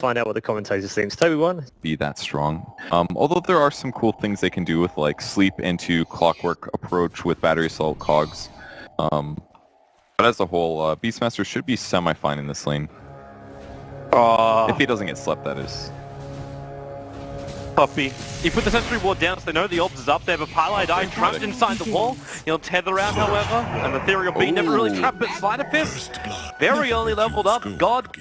Find out what the commentator thinks. Toby one. Be that strong. Although there are some cool things they can do with like sleep into clockwork approach with battery assault cogs. But as a whole, Beastmaster should be semi-fine in this lane. If he doesn't get slept, that is. Puppy. He put the sentry ward down so they know the orbs is up there, but Pylai died trapped inside the wall. He'll tether out, however, and the Ethereal Beat never really trapped, but Sleight of Fist very early leveled up. God,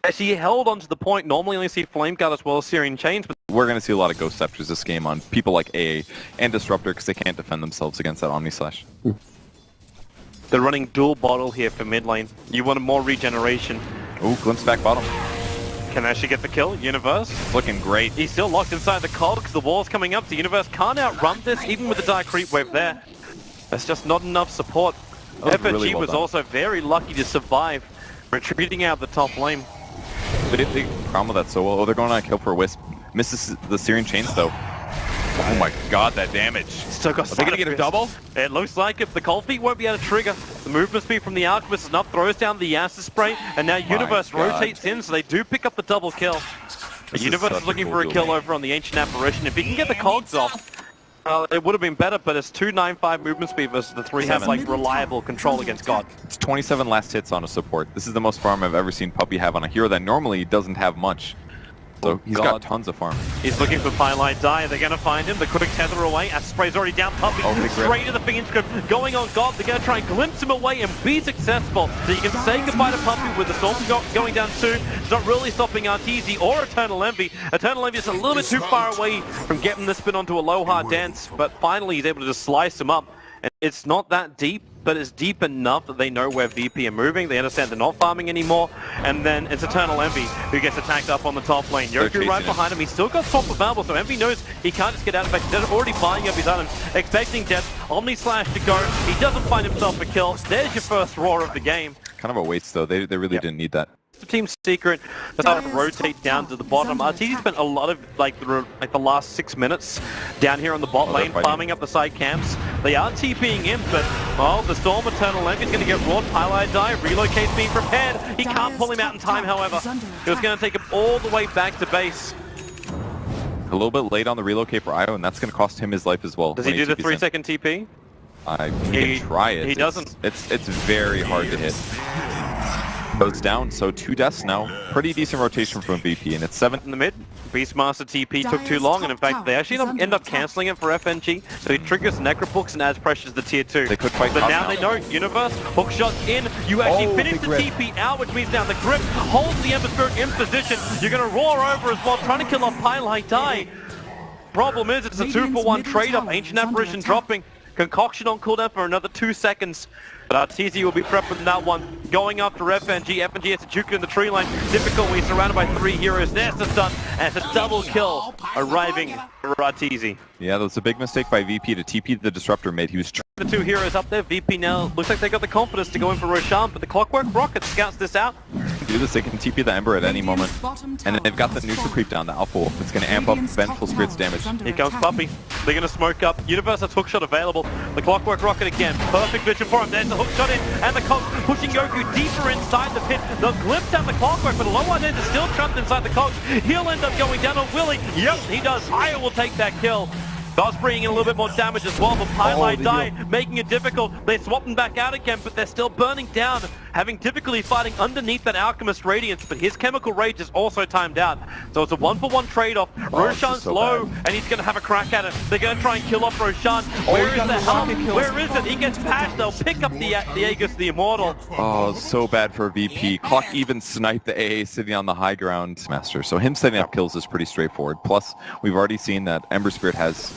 actually held onto the point. Normally only see Flame Guard as well as Searing Chains, but we're going to see a lot of Ghost Scepters this game on people like AA and Disruptor because they can't defend themselves against that Omni Slash. they're running dual bottle here for mid lane. You want more regeneration. Ooh, glimpse back bottom. Can actually get the kill. Universe Looking great. He's still locked inside the cogs. The wall's coming up. The Universe can't outrun this, even with the dire creep wave there. There's just not enough support. FNG really was also very lucky to survive, retreating out the top lane. They crumble that so well. Oh, they're going on a kill for a Wisp. Misses the Searing Chains though. Oh my god, that damage. Still got Are they gonna get a double? It looks like it. The Cold Feet won't be able to trigger. The movement speed from the Alchemist is enough, throws down the Acid Spray, and now Universe rotates in, so they do pick up the double kill. The Universe is looking for a kill over on the Ancient Apparition. If he can get the cogs off, well, it would have been better, but it's 295 movement speed versus the 3 have like reliable control against God. It's 27 last hits on a support. This is the most farm I've ever seen Puppy have on a hero that normally doesn't have much. So he's got tons of farm. He's looking for Pylai Die. They're going to find him. The quick tether away. Acid Spray's already down. Puppy straight to the Fiend Script. Going on God. They're going to try and glimpse him away and be successful. So you can say goodbye to Puppy with the Storm going down soon. It's not really stopping Arteezy or Eternal Envy. Eternal Envy is a little bit too far away from getting the spin onto a low hard dance, but finally he's able to just slice him up. And it's not that deep, but it's deep enough that they know where VP are moving. They understand they're not farming anymore. And then it's Eternal Envy who gets attacked up on the top lane. Yoku right behind him. He's still got swap available, so Envy knows he can't just get out of it. They're already buying up his items, expecting death. Omni Slash to go. He doesn't find himself a kill. There's your first roar of the game. Kind of a waste though. They really didn't need that. The team's secret started to rotate down to the bottom. RTZ spent a lot of like the last 6 minutes down here on the bot lane, farming up the side camps. They are TPing in, but well, the Storm Eternal Envy is going to get raw. Pylai Die relocates, being prepared. He can't pull him out in time, however. It was going to take him all the way back to base. A little bit late on the relocate for Io, and that's going to cost him his life as well. Does he do the 3-second TP? He can try it. He doesn't. It's very hard to hit. Goes down, so 2 deaths now. Pretty decent rotation from VP, and it's 7 in the mid. Beastmaster TP took too long, and in fact, they actually end up cancelling it for FNG. So he triggers Necrobooks and adds pressure to the tier 2. They could fight. But now they know Universe, hook shots in. You actually finish the TP out, which means now the grip holds the Ember Spirit in position. You're going to roar over as well, trying to kill off Pylai Die. Problem is, it's a 2-for-1 trade-off. Ancient Apparition dropping. Concoction on cooldown for another 2 seconds. But Arteezy will be prepped in that one. Going after FNG. FNG has to juke in the tree line. Difficult when he's surrounded by 3 heroes. There's the stun. And it's a double kill arriving for Arteezy. Yeah, that was a big mistake by VP to TP the Disruptor mid. He was the 2 heroes up there. VP now looks like they got the confidence to go in for Roshan, but the Clockwork Rocket scouts this out. Do this, they can TP the Ember at any moment. And then they've got the neutral creep down, the Alpha Wolf. It's going to amp up Vengeful Spirit's damage. Here comes Puppy. They're going to smoke up. Universe has hook shot available. The Clockwork Rocket again. Perfect vision for him. There's the hook shot in. And the Cogs pushing Yoku deeper inside the pit. They'll glimpse down the Clockwork, but Low Identity is still trapped inside the Cogs. He'll end up going down on Willie. Yep, he does. Io will take that kill. Does bringing in a little bit more damage as well, but Pylai Die making it difficult. They swap them back out again, but they're still burning down, having difficulty fighting underneath that Alchemist Radiance, but his Chemical Rage is also timed out. So it's a 1-for-1 trade-off. Roshan's low, and he's going to have a crack at it. They're going to try and kill off Roshan. Where is the help? Where is it? He gets patched. They'll pick up the Aegis, the Immortal. Oh, so bad for VP. Clock even sniped the AA sitting on the high ground master. So him setting up kills is pretty straightforward. Plus, we've already seen that Ember Spirit has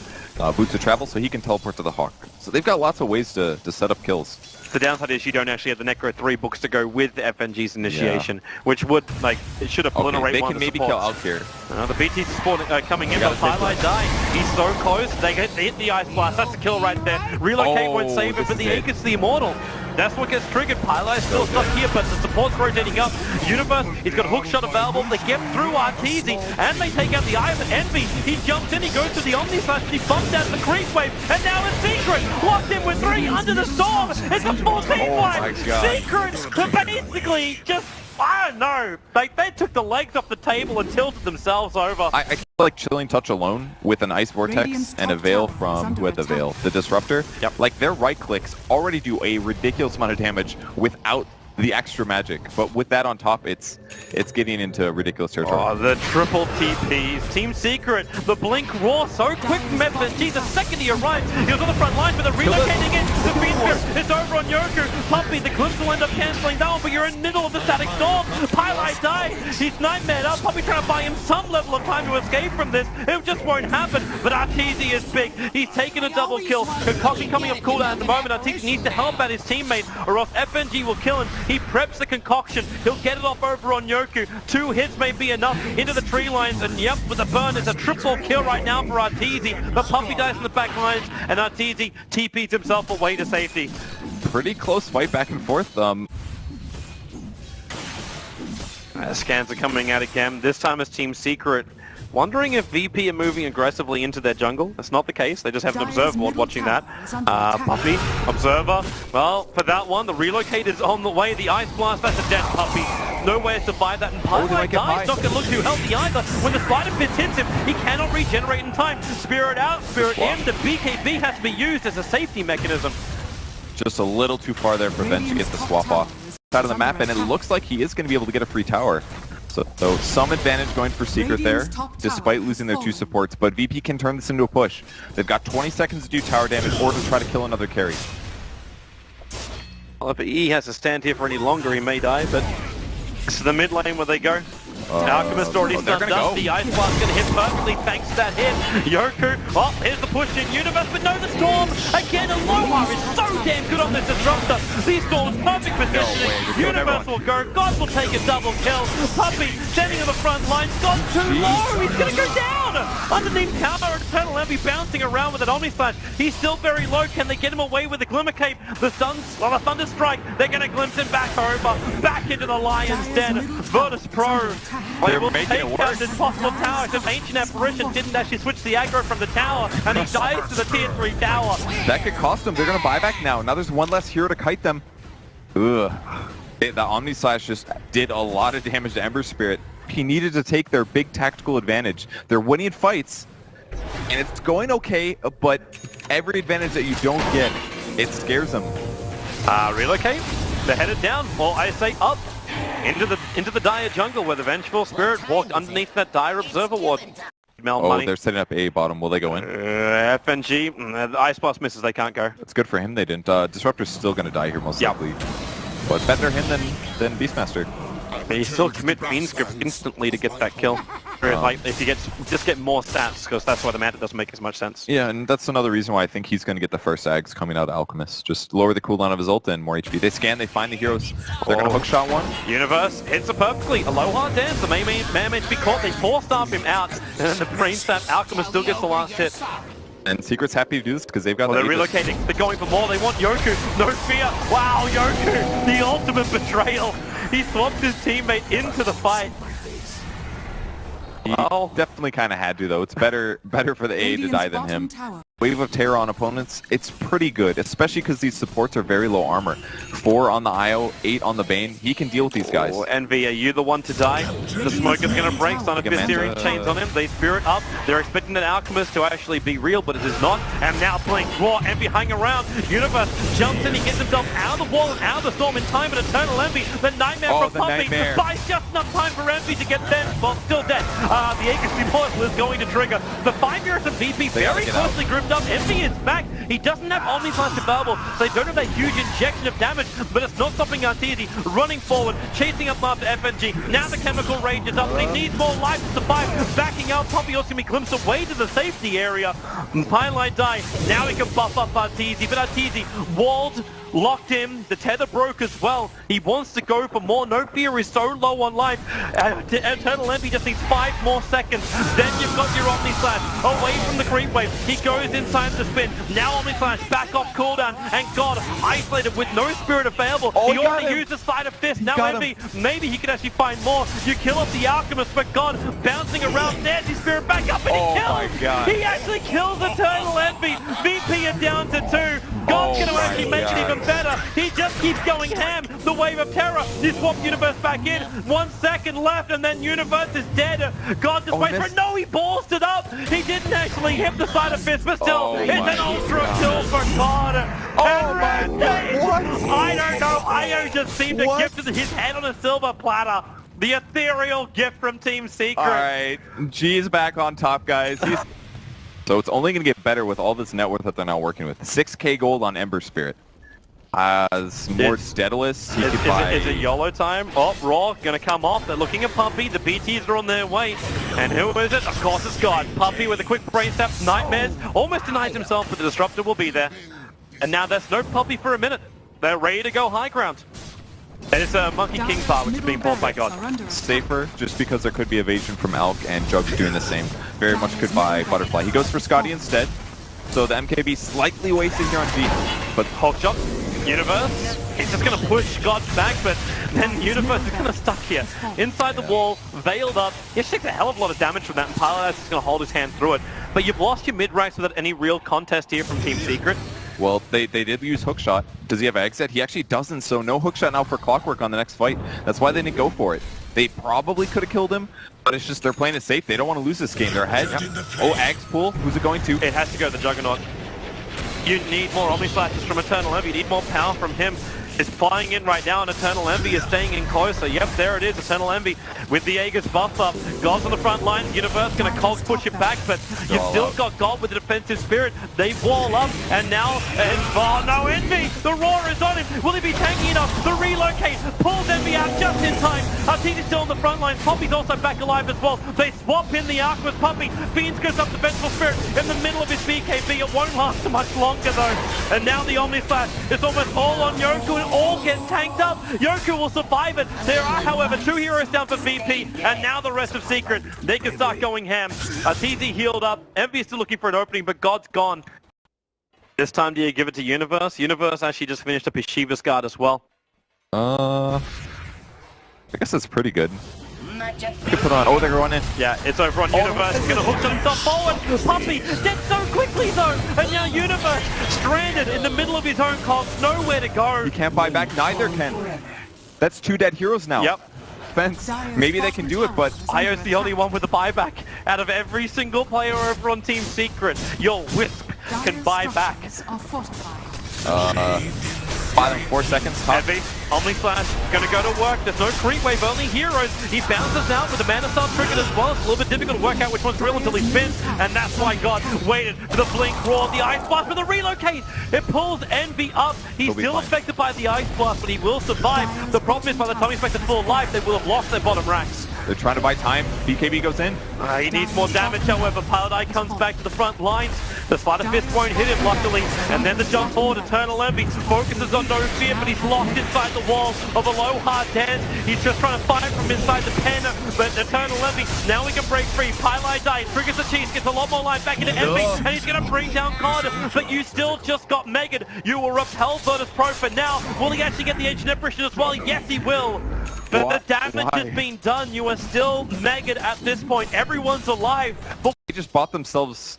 boots of travel, so he can teleport to the Hawk. So they've got lots of ways to set up kills. The downside is you don't actually have the Necro 3 books to go with the FNG's initiation, which would, like, it should obliterate one of the supports. They can maybe kill out here. The BT support coming in, but Pylai Die. He's so close. They hit the Ice Blast. That's a kill right there. Relocate won't save it, but the Aegis, the Immortal. That's what gets triggered. Pylai's still stuck here, but the support's rotating up. Universe, he's got a hook shot available. They get through Arteezy, and they take out the Eye of Envy. He jumps in, he goes to the Omni Slash, he bumps out the creep wave, and now it's Secret, locked in with 3 under the storm. It's a full team fight. Secret to basically just I don't know. They took the legs off the table and tilted themselves over. I feel like Chilling Touch alone with an Ice Vortex and a Veil from the Veil, the Disruptor. Yep. Like their right clicks already do a ridiculous amount of damage without the extra magic, but with that on top, it's getting into ridiculous territory. Oh, the triple TPs. Team Secret, the Blink Raw, so quick from FNG. The second he arrived, he was on the front line, but they're relocating it. The Fiend Spirit is over on Yoku. Puppy, the Glimpse will end up cancelling that one, but you're in the middle of the Static Storm. Pylite die. He's nightmared up. Puppy trying to buy him some level of time to escape from this. It just won't happen, but Arteezy is big. He's taken a double kill. Concoction coming up cooldown at the moment. Arteezy needs to help out his teammate, or else FNG will kill him. He preps the concoction. He'll get it off over on Yoku. 2 hits may be enough into the tree lines, and yep, with the burn, it's a triple kill right now for Arteezy. But Puppy dies in the back lines, and Arteezy TPs himself away to safety. Pretty close fight back and forth. Scans are coming out again. This time as Team Secret. Wondering if VP are moving aggressively into their jungle. That's not the case. They just have an observer ward watching that. Puppy, observer. Well, for that one, the relocate is on the way. The Ice Blast, that's a dead Puppy. No way to survive that. And Pylite dies. Not going to look too healthy either. When the Spider Fist hits him, he cannot regenerate in time. Spirit out, Spirit in. The BKB has to be used as a safety mechanism. Just a little too far there for Ben to get the swap off out of the map, and it looks like he is going to be able to get a free tower. So some advantage going for Secret there, despite losing their 2 supports, but VP can turn this into a push. They've got 20 seconds to do tower damage or to try to kill another carry. Well, if he has to stand here for any longer, he may die, but it's the mid lane where they go. Alchemist already stunned up. The Ice Blast going to hit perfectly thanks to that hit. Yoku, oh, here's the push in Universe, but no, the Storm. Again, Aloha is so damn good on this Disruptor. These Storms, perfect positioning. Universe will go. God will take a double kill. Puppy standing on the front line. God's too low. He's going to go down. Underneath tower, Eternal Envy bouncing around with an Omni Slash. He's still very low. Can they get him away with the Glimmer Cape? The Thunder Strike. They're going to glimpse him back over. Back into the Lion's Den. Virtus Pro. They will take out this possible tower. Just Ancient Apparition didn't actually switch the aggro from the tower, and he dies to the tier 3 tower. That could cost them. They're going to buy back now. Now there's one less hero to kite them. Ugh. The Omni Slash just did a lot of damage to Ember Spirit. He needed to take their big tactical advantage. They're winning fights, and it's going okay, but every advantage that you don't get, it scares them. Relocate. They're headed down, or I say up. Into the dire jungle where the Vengeful Spirit walked underneath that dire observer ward. Oh, they're setting up A bottom. Will they go in? FNG, the Ice Blast misses, they can't go. It's good for him they didn't. Disruptor's still going to die here most likely. But better him than Beastmaster. He still commit Fiend Script instantly to get that kill. Like if you just get more stats, because that's why the meta doesn't make as much sense. Yeah, and that's another reason why I think he's going to get the first Ags coming out of Alchemist. Just lower the cooldown of his ult and more HP. They scan, they find the heroes. They're going to hookshot one. Universe hits it perfectly. Aloha dance. The man made to be caught. They force-stamp him out, and then the brain stamp. Alchemist still gets the last hit. And Secret's happy to do this because they've got. They're relocating. They're going for more. They want Yoku. No fear. Wow, Yoku, the ultimate betrayal. He swapped his teammate into the fight. He definitely kind of had to, though. It's better for the A to die than him. Wave of Terror on opponents, it's pretty good, especially because these supports are very low armor. 4 on the IO, 8 on the Bane. He can deal with these guys. Oh, Envy, are you the one to die? The smoke is going to break. Son of Viserion chains on him. They Spirit up. They're expecting an Alchemist to actually be real, but it is not. And now playing Raw. Envy hanging around. Universe jumps in. He gets himself out of the wall and out of the storm in time. But Eternal Envy, the Nightmare from Puppy, buys just enough time for Envy to get dead. Well, still dead. The Agency Portal is going to trigger. The 5 years of VP very closely grouped up. Envy is back. He doesn't have Omni Slash available, so they don't have that huge injection of damage, but it's not stopping Arteezy running forward, chasing up after FNG. Now the Chemical Rage is up, and he needs more life to survive. Backing out, Poppy also can be glimpsed away to the safety area. Pylite die. Now he can buff up Arteezy, but Arteezy walled, locked in, the tether broke as well. He wants to go for more. No Fear is so low on life. Eternal Envy just needs 5 more seconds. Then you've got your Omni Slash away from the creep wave. He goes inside the spin. Now Omni Slash back off cooldown. And God, isolated with no Spirit available. He already used the Side of Fist. Now Envy, maybe he can actually find more. You kill off the Alchemist, but God, bouncing around, there's his Spirit back up, and he kills. He actually kills Eternal Envy. VP are down to 2. God's going to actually make it even better. He just keeps going ham. The Wave of Terror. He swapped Universe back in. 1 second left, and then Universe is dead. God just waits for it. No, he ballsed it up. He didn't actually hit the side of fist, but still, it's an ultra kill for God. I don't know. Io just seemed to gift his head on a silver platter. The ethereal gift from Team Secret. All right, G is back on top, guys. So it's only going to get better with all this net worth that they're now working with. 6k gold on Ember Spirit. As more Daedalus, he could buy... Is it YOLO time? Oh, Raw gonna come off. They're looking at Puppey. The BTs are on their way. And who is it? Of course it's God. Puppey with a quick brain step. Nightmares almost denies himself, but the Disruptor will be there. And now there's no Puppey for a minute. They're ready to go high ground. And it's a Monkey King bar, which is being bought by God. Safer, just because there could be evasion from Alk, and Jug's doing the same. Very much could buy Butterfly. He goes for Scotty instead. So the MKB slightly wasted here on G. But Hookshot, Universe, he's just going to push God's back, but then Universe is kind of stuck here. Inside the wall, veiled up. He takes a hell of a lot of damage from that, and Paladin is just going to hold his hand through it. But you've lost your mid-ranks without any real contest here from Team Secret. Well, they did use Hookshot. Does he have exit? He actually doesn't, so no Hookshot now for Clockwork on the next fight. That's why they didn't go for it. They probably could have killed him, but it's just they're playing it safe. They don't want to lose this game. They're ahead. Oh, Ag's pull. Who's it going to? It has to go to the Juggernaut. You need more Omni Slashes from Eternal Envy. You need more power from him. Is flying in right now, and Eternal Envy is staying in closer. Yep, there it is, Eternal Envy with the Aegis buff up. God's on the front line. Universe gonna Cog push it back, but you've still got God with the defensive spirit. They wall up, and now, oh no, Envy! The Roar is on him. Will he be tanky enough? The relocate pulls Envy out just in time. Artesi's still on the front line. Puppey's also back alive as well. They swap in the Arc with Puppey. Fiends goes up the Vengeful Spirit in the middle of his BKB. It won't last much longer though. And now the Omni Slash is almost all on Yoku. All get tanked up. Yoku will survive it. There are, however, 2 heroes down for VP, and now the rest of Secret. They can start going ham. Artesi healed up. Envy is still looking for an opening, but God's gone. This time, do you give it to Universe? Universe actually just finished up his Shiva's Guard as well. I guess that's pretty good. You can put on. Oh, they're going in. Yeah, it's over on Universe. He's going to hook himself forward. Puppey dead so quickly though. And now Universe stranded in the middle of his own cogs. Nowhere to go. He can't buy back. Neither can. That's 2 dead heroes now. Yep. Defense. Maybe they can do it, but Io's the only one with a buyback out of every single player over on Team Secret. Your Wisp can buy back. 4 seconds. Heavy, Omni Slash, gonna go to work. There's no creep wave, only heroes. He bounces out with the Mana Star triggered as well. It's a little bit difficult to work out which one's real until he spins, and that's why God waited for the Blink Roar, the Ice Blast, with the relocate. It pulls Envy up. He's still affected by the Ice Blast, but he will survive. The problem is by the time he's back to full life, they will have lost their bottom racks. They're trying to buy time. BKB goes in. He needs more damage, however. Paladin comes back to the front lines. The Sleight of Fist won't hit him, luckily. And then the jump forward, Eternal Envy focuses on no fear, but he's locked inside the wall of a low hard dance. He's just trying to fight from inside the pen, but Eternal Envy, now he can break free. Paladin dies, triggers the cheese, gets a lot more life back into Envy, and he's going to bring down God. But you still just got Megan. You will repel Virtus Pro for now. Will he actually get the Ancient Empress as well? Yes, he will. But the damage has been done. You are still Megan at this point. Everyone's alive. But they just bought themselves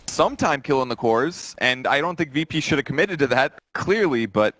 some time killing the cores, and I don't think VP should have committed to that, clearly, but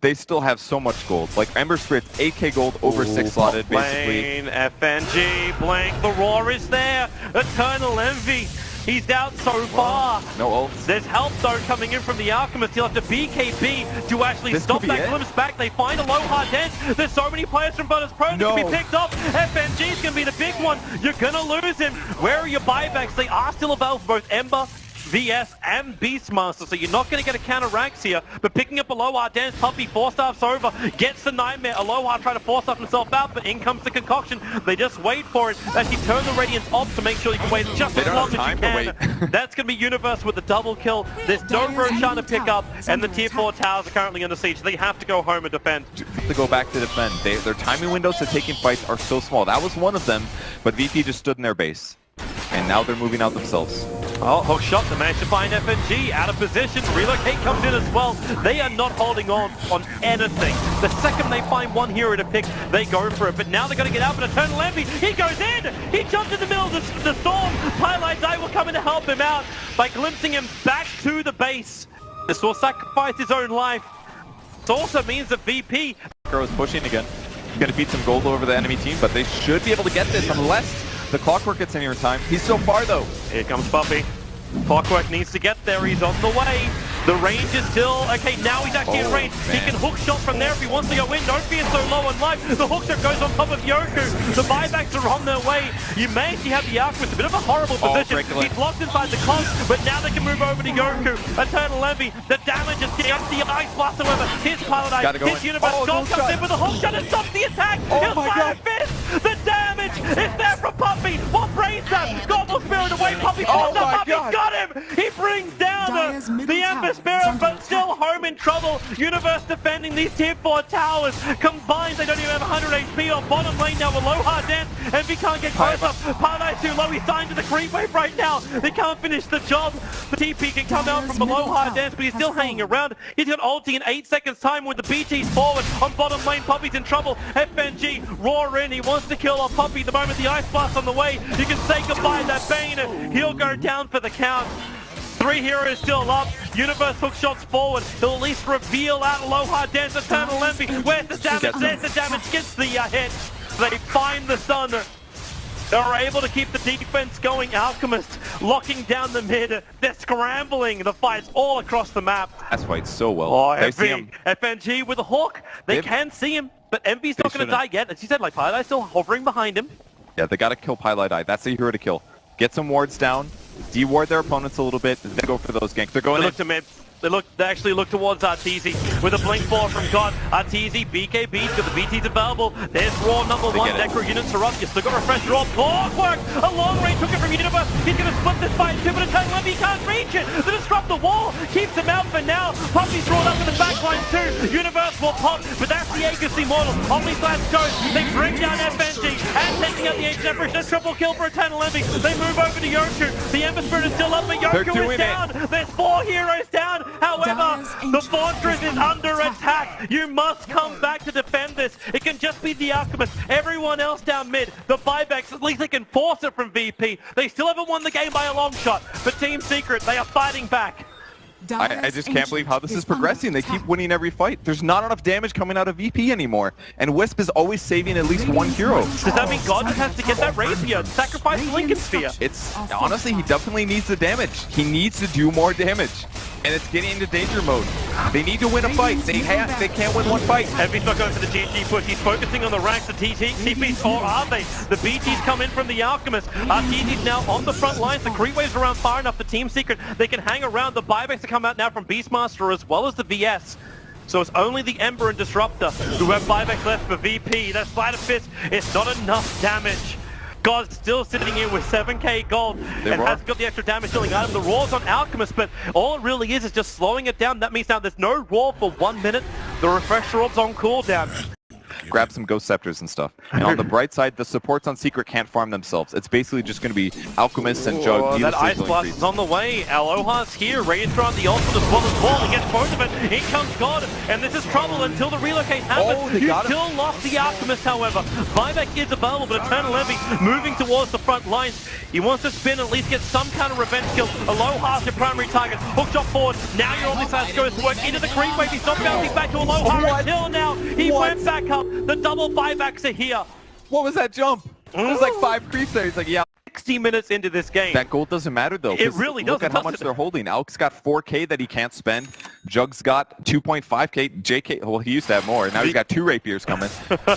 they still have so much gold. Like, Ember Spirit's 8k gold over 6 slotted, basically. FNG, Blink, the Roar is there. Eternal Envy. He's out so far. No ults. There's help though coming in from the Alchemist. He'll have to BKB to actually stop that glimpse back. They find a low hard dance. There's so many players from Virtus Pro that can be picked up. FNG's going to be the big one. You're going to lose him. Where are your buybacks? They are still available for both Ember, VS, and Beastmaster, so you're not going to get a counter Rax here, but picking up Aloha dance, Puppey 4-staffs over, gets the Nightmare. Aloha trying to 4-staff himself out, but in comes the concoction. They just wait for it as he turns the Radiance off to make sure you can wait just as long as you can. That's going to be Universe with the double kill. There's no Roshan to pick up, and the tier 4 towers are currently under siege. They have to go home and defend. To go back to defend. Their timing windows to taking fights are so small. That was one of them, but VP just stood in their base. And now they're moving out themselves. Oh, hook shot, they managed to find FNG out of position. Relocate comes in as well. They are not holding on anything. The second they find one hero to pick, they go for it. But now they're going to get out, but Eternal Envy, he goes in! He jumps in the middle of the storm. Highlight Eye will come in to help him out by glimpsing him back to the base. This will sacrifice his own life. It also means that VP is pushing again. He's going to beat some gold over the enemy team, but they should be able to get this unless the Clockwork gets in here in time. He's so far though. Here comes Puppey. Clockwork needs to get there. He's on the way. The range is still... Okay, now he's actually in range. Man. He can hook shot from there if he wants to go in. Don't be so low on life. The hook shot goes on top of Yoku. The buybacks are on their way. You may actually have the Alchemist. A bit of a horrible position. He's locked inside the cons, but now they can move over to Yoku. Eternal Envy. The damage is getting up the Ice Blast, however. His Paladin. His Universe. God comes in with a hook shot and stops the attack. He'll fire fist. The damage is there from Puppey. What brings that? God will spirit away. Puppey pops up. Puppey's got him. He brings down the Ember Spirit, but still home in trouble. Universe defending these tier 4 towers. Combined, they don't even have 100 HP on bottom lane now with low hard dance. Envy can't get close up. Paradise too low. He's signed to the creep wave right now. They can't finish the job. The TP can come out from below hard dance, but he's still hanging around. He's got ulti in 8 seconds time with the BTs forward. On bottom lane, Puppey's in trouble. FNG, roar in. He wants to kill off Puppey. The moment the Ice Blast on the way, you can say goodbye to that Bane. He'll go down for the count. 3 heroes still up. Universe hook shots forward. He'll at least reveal out a low hard dance. Eternal Envy. Where's the damage? There's the damage. Gets the hit. They find the sun. They're able to keep the defense going. Alchemist locking down the mid. They're scrambling the fights all across the map. That's fight so well. Oh, they see him. FNG with a hawk. They can see him, but Envy's not going to die yet. As you said, like Paladin still hovering behind him. Yeah, they got to kill Paladin. That's the hero to kill. Get some wards down. De-ward their opponents a little bit, then go for those ganks. They're going They look to mid. They actually look towards Arteezy with a blink ball from God. Arteezy, BKB's got the BTs available. There's Raw number 1. Necro units are up. You still got Refresh Raw. Clockwork! A long range took it from Universe. He's going to split this fight in 2, but Eternal Envy can't reach it. The Disrupt the wall keeps him out for now. Puppey's drawn up in the backline too. Universe will pop, but that's the Aegis Immortal. Omnislash goes. They bring down FNG and taking out the Aegis Emperor. There's triple kill for Eternal Envy. They move over to Yoku. The Ember Spirit is still up, but Yoku is down. There's 4 heroes down. However, the fortress is under attack. You must come back to defend this. It can just be the Alchemist. Everyone else down mid. The buybacks, at least they can force it from VP. They still haven't won the game by a long shot. But Team Secret, they are fighting back. I just can't believe how this is progressing. They keep winning every fight. There's not enough damage coming out of VP anymore. And Wisp is always saving at least 1 hero. Does that mean God has to get that rapier? Sacrifice the Lincoln Sphere? It's honestly, he definitely needs the damage. He needs to do more damage. And it's getting into danger mode. They need to win a fight. They can't win 1 fight. Envy's not going for the GG push. He's focusing on the ranks, the TPs, or are they? The BTs come in from the Alchemist. TP's now on the front lines. The creep waves around far enough for Team Secret. They can hang around. The buybacks to come out now from Beastmaster as well as the VS. So it's only the Ember and Disruptor who have buybacks left for VP. That Sleight of Fist is not enough damage. God's still sitting here with 7k gold and has got the extra damage dealing item. The Raw's on Alchemist, but all it really is just slowing it down. That means now there's no Raw for 1 minute. The Refresher Orb's on cooldown. Grab some Ghost Scepters and stuff. And on the bright side, the supports on Secret can't farm themselves. It's basically just going to be Alchemists and Jug. That Ice Blast is on the way. Aloha's here, ready to throw on the ultimate as well as Ball against both of it. In comes God, and this is trouble until the relocate happens. You still lost the Alchemist, however. Buyback is available, but Eternal Envy moving towards the front lines. He wants to spin and at least get some kind of revenge kill. Aloha's your primary target. Hook shot forward. Now your only side goes to work into the creep wave. He's not bouncing back to Aloha until now. He went back up. The double buybacks are here. What was that jump? It was like 5 creeps there. He's like, yeah. 60 minutes into this game. That gold doesn't matter though. It really doesn't. Look at how much they're holding. Alk's got 4k that he can't spend. Jug's got 2.5k. JK, well, he used to have more. Now he's got 2 rapiers coming.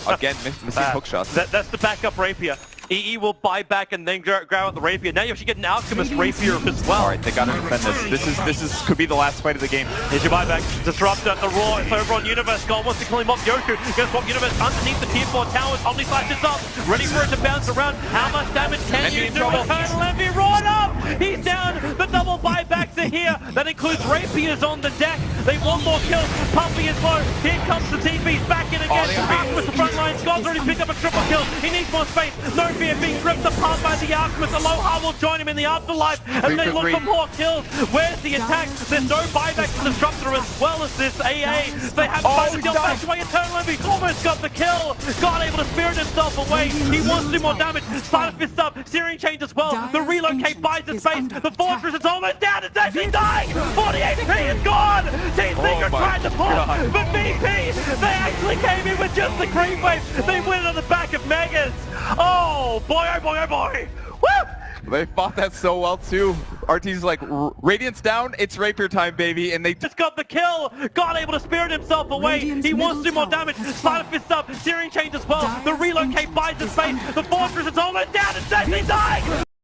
Again, missing hook shots. That's the backup rapier. EE will buy back and then grab out the rapier. Now you actually get an Alchemist rapier as well. All right, they got to defend this. This could be the last fight of the game. Here's your buyback. Disruptor, the Raw, it's over on Universe. God wants to kill him off. Yoku gonna swap Universe underneath the tier 4 towers. Omnislash is up, ready for it to bounce around. How much damage can you do? Eternal Envy right up! He's down! The double buybacks are here. That includes rapiers on the deck. They want more kills. Puppey is low. Here comes the TPs back in again. With the front line. Scott's already picked up a triple kill. He needs more space. No fear being ripped apart by the Alchemist. Aloha will join him in the afterlife and they look for more kills. Where's the attack? There's no buyback to the Disruptor as well as this AA. They have to kill back away. Eternal Envy almost got the kill. God able to spirit himself away. He wants to do more damage. Side of fist up. Searing change as well. The relocate buys the space. The fortress is almost down. It's Sensei dying! 40 HP is gone! Team Secret tried to pop, but VP, they actually came in with just the creep wave. They win on the back of Megas. Oh boy, oh boy, oh boy! Woo! They fought that so well too. RT's like, Radiant's down, it's Rapier time, baby, and they just got the kill. God able to spirit himself away. He wants to do more damage. Silent Fist up, Searing Change as well. The relocate buys his space. The Fortress is almost down, and Sensei dying!